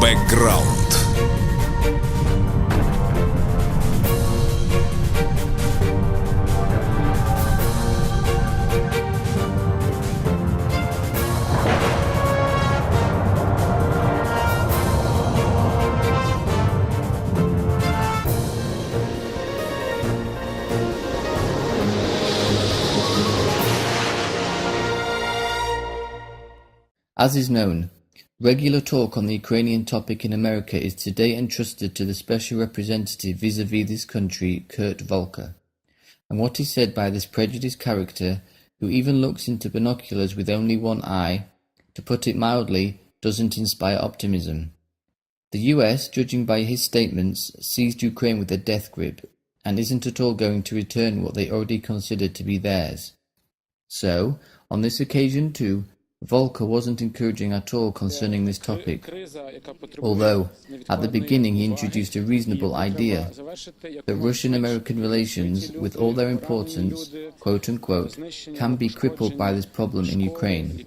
Бэкграунд. As is known, regular talk on the Ukrainian topic in America is today entrusted to the Special Representative vis-à-vis this country, Kurt Volker. And what is said by this prejudiced character, who even looks into binoculars with only one eye, to put it mildly, doesn't inspire optimism. The US, judging by his statements, seized Ukraine with a death grip, and isn't at all going to return what they already considered to be theirs. So, on this occasion too, Volker wasn't encouraging at all concerning this topic, although, at the beginning he introduced a reasonable idea, that Russian-American relations, with all their importance, quote-unquote, can be crippled by this problem in Ukraine.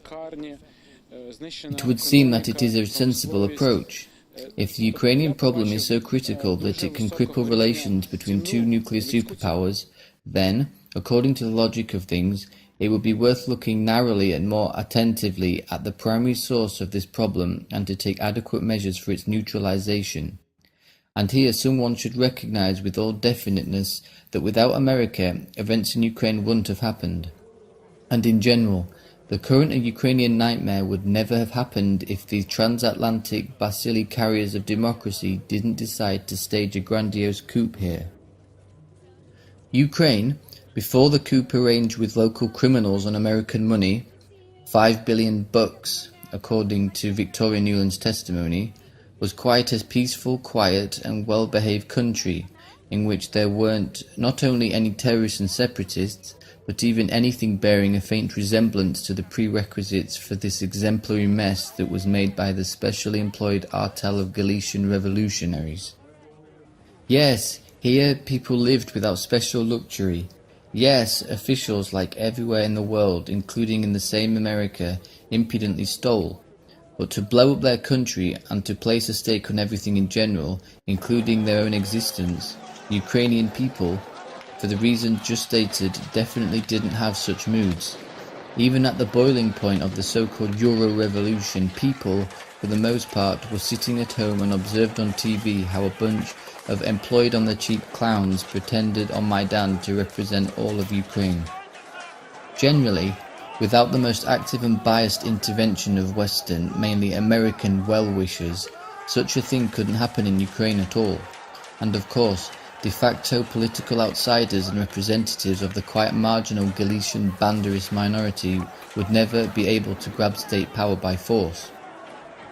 It would seem that it is a sensible approach. If the Ukrainian problem is so critical that it can cripple relations between two nuclear superpowers, then, according to the logic of things, it would be worth looking narrowly and more attentively at the primary source of this problem and to take adequate measures for its neutralization. And here someone should recognize with all definiteness that without America, events in Ukraine wouldn't have happened. And in general, the current Ukrainian nightmare would never have happened if these transatlantic bacilli carriers of democracy didn't decide to stage a grandiose coup here. Ukraine, before the coup arranged with local criminals on American money, $5 billion, according to Victoria Newland's testimony, was quite a peaceful, quiet and well-behaved country in which there weren't not only any terrorists and separatists, but even anything bearing a faint resemblance to the prerequisites for this exemplary mess that was made by the specially employed artel of Galician revolutionaries. Yes, here people lived without special luxury. Yes, officials, like everywhere in the world, including in the same America, impudently stole. But to blow up their country and to place a stake on everything in general, including their own existence, the Ukrainian people, for the reasons just stated, definitely didn't have such moods. Even at the boiling point of the so-called Euro revolution, people, for the most part, were sitting at home and observed on TV how a bunch of employed-on-the-cheap clowns pretended on Maidan to represent all of Ukraine. Generally, without the most active and biased intervention of Western, mainly American well-wishers, such a thing couldn't happen in Ukraine at all. And of course, de facto political outsiders and representatives of the quite marginal Galician Banderist minority would never be able to grab state power by force.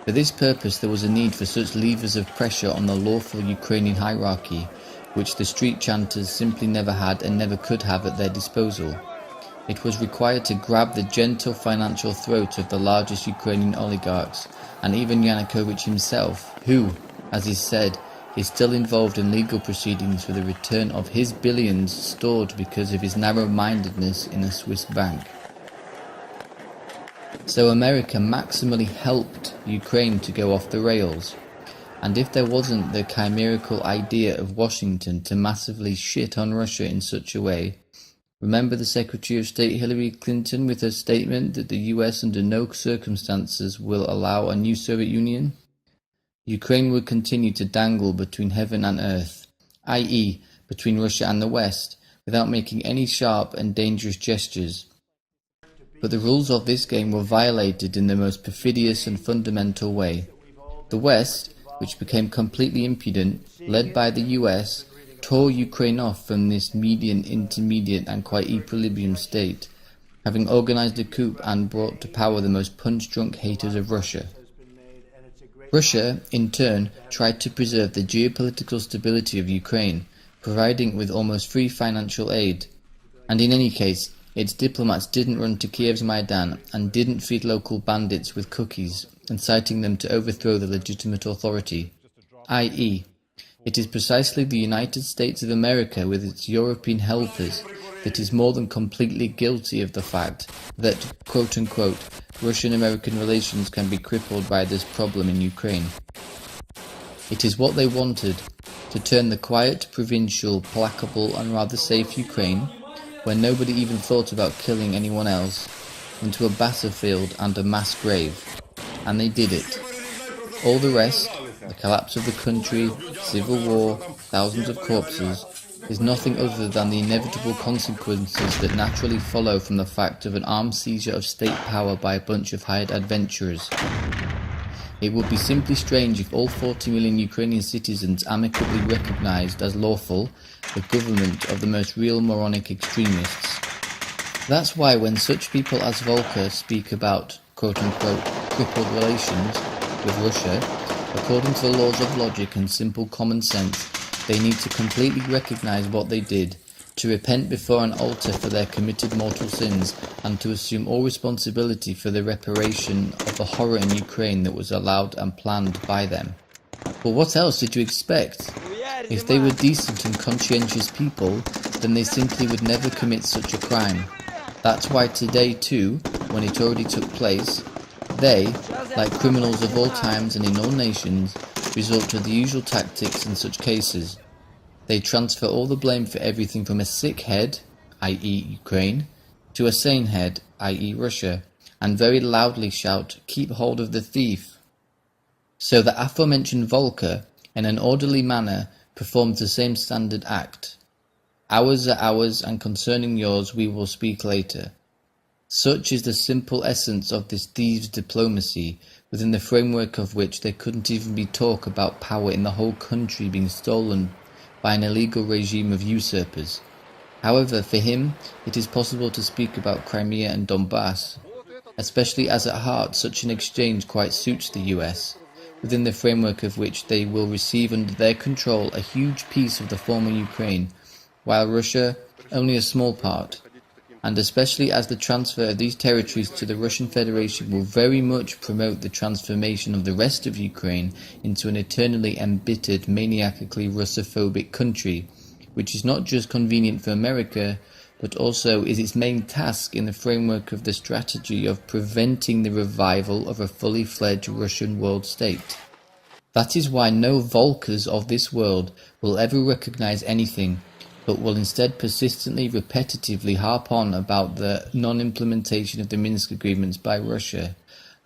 For this purpose there was a need for such levers of pressure on the lawful Ukrainian hierarchy, which the street chanters simply never had and never could have at their disposal. It was required to grab the gentle financial throat of the largest Ukrainian oligarchs, and even Yanukovych himself, who, as is said, is still involved in legal proceedings for the return of his billions stored because of his narrow-mindedness in a Swiss bank. So America maximally helped Ukraine to go off the rails, and if there wasn't the chimerical idea of Washington to massively shit on Russia in such a way, remember the Secretary of State Hillary Clinton with her statement that the US under no circumstances will allow a new Soviet Union? Ukraine would continue to dangle between heaven and earth, i.e. between Russia and the West, without making any sharp and dangerous gestures. But the rules of this game were violated in the most perfidious and fundamental way. The West, which became completely impudent, led by the US, tore Ukraine off from this median, intermediate and quite equilibrium state, having organized a coup and brought to power the most punch-drunk haters of Russia. Russia, in turn, tried to preserve the geopolitical stability of Ukraine, providing it with almost free financial aid. And in any case, its diplomats didn't run to Kiev's Maidan and didn't feed local bandits with cookies, inciting them to overthrow the legitimate authority, i.e., it is precisely the United States of America with its European helpers that is more than completely guilty of the fact that, quote-unquote, Russian-American relations can be crippled by this problem in Ukraine. It is what they wanted, to turn the quiet, provincial, placable and rather safe Ukraine, where nobody even thought about killing anyone else, into a battlefield and a mass grave. And they did it. All the rest, the collapse of the country, civil war, thousands of corpses, is nothing other than the inevitable consequences that naturally follow from the fact of an armed seizure of state power by a bunch of hired adventurers. It would be simply strange if all 40 million Ukrainian citizens amicably recognized as lawful the government of the most real moronic extremists. That's why when such people as Volker speak about quote-unquote crippled relations with Russia, according to the laws of logic and simple common sense, they need to completely recognize what they did, to repent before an altar for their committed mortal sins, and to assume all responsibility for the reparation of the horror in Ukraine that was allowed and planned by them. But what else did you expect? If they were decent and conscientious people, then they simply would never commit such a crime. That's why today too, when it already took place, they, like criminals of all times and in all nations, resort to the usual tactics in such cases. They transfer all the blame for everything from a sick head, i.e. Ukraine, to a sane head, i.e. Russia, and very loudly shout, "Keep hold of the thief." So the aforementioned Volker, in an orderly manner, performed the same standard act. Ours are ours, and concerning yours we will speak later. Such is the simple essence of this thieves' diplomacy, within the framework of which there couldn't even be talk about power in the whole country being stolen by an illegal regime of usurpers. However, for him, it is possible to speak about Crimea and Donbass, especially as at heart such an exchange quite suits the US, within the framework of which they will receive under their control a huge piece of the former Ukraine, while Russia only a small part, and especially as the transfer of these territories to the Russian Federation will very much promote the transformation of the rest of Ukraine into an eternally embittered, maniacally Russophobic country, which is not just convenient for America, but also is its main task in the framework of the strategy of preventing the revival of a fully fledged Russian world state. That is why no Volkers of this world will ever recognize anything, but will instead persistently, repetitively harp on about the non-implementation of the Minsk agreements by Russia,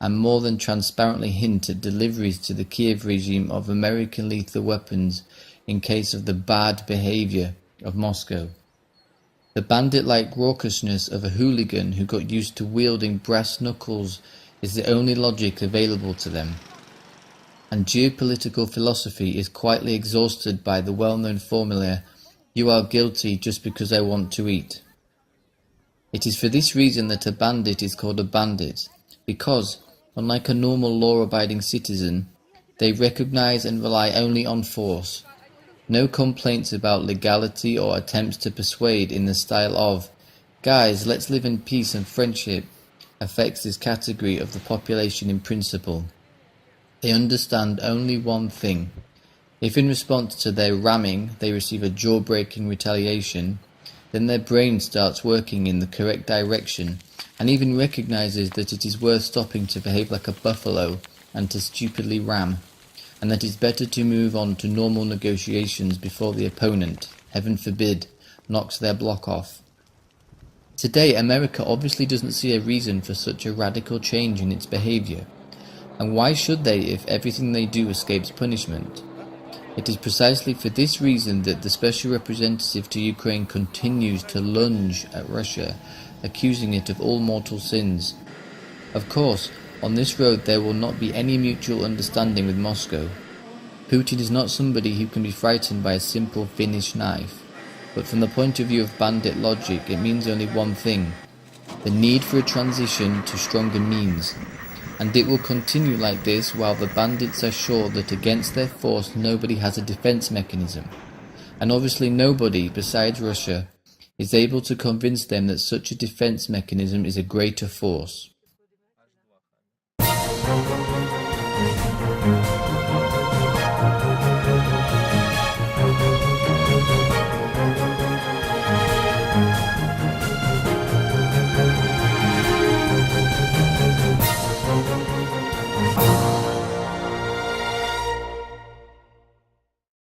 and more than transparently hint at deliveries to the Kiev regime of American lethal weapons in case of the bad behavior of Moscow. The bandit-like raucousness of a hooligan who got used to wielding brass knuckles is the only logic available to them. And geopolitical philosophy is quietly exhausted by the well-known formula, "You are guilty just because I want to eat." It is for this reason that a bandit is called a bandit, because, unlike a normal law-abiding citizen, they recognize and rely only on force. No complaints about legality or attempts to persuade in the style of, "Guys, let's live in peace and friendship," affects this category of the population in principle. They understand only one thing. If in response to their ramming they receive a jaw-breaking retaliation, then their brain starts working in the correct direction and even recognizes that it is worth stopping to behave like a buffalo and to stupidly ram, and that it's better to move on to normal negotiations before the opponent, heaven forbid, knocks their block off. Today, America obviously doesn't see a reason for such a radical change in its behavior, and why should they if everything they do escapes punishment? It is precisely for this reason that the Special Representative to Ukraine continues to lunge at Russia, accusing it of all mortal sins. Of course, on this road there will not be any mutual understanding with Moscow. Putin is not somebody who can be frightened by a simple Finnish knife, but from the point of view of bandit logic it means only one thing: the need for a transition to stronger means. And it will continue like this while the bandits are sure that against their force nobody has a defense mechanism. And obviously nobody, besides Russia, is able to convince them that such a defense mechanism is a greater force.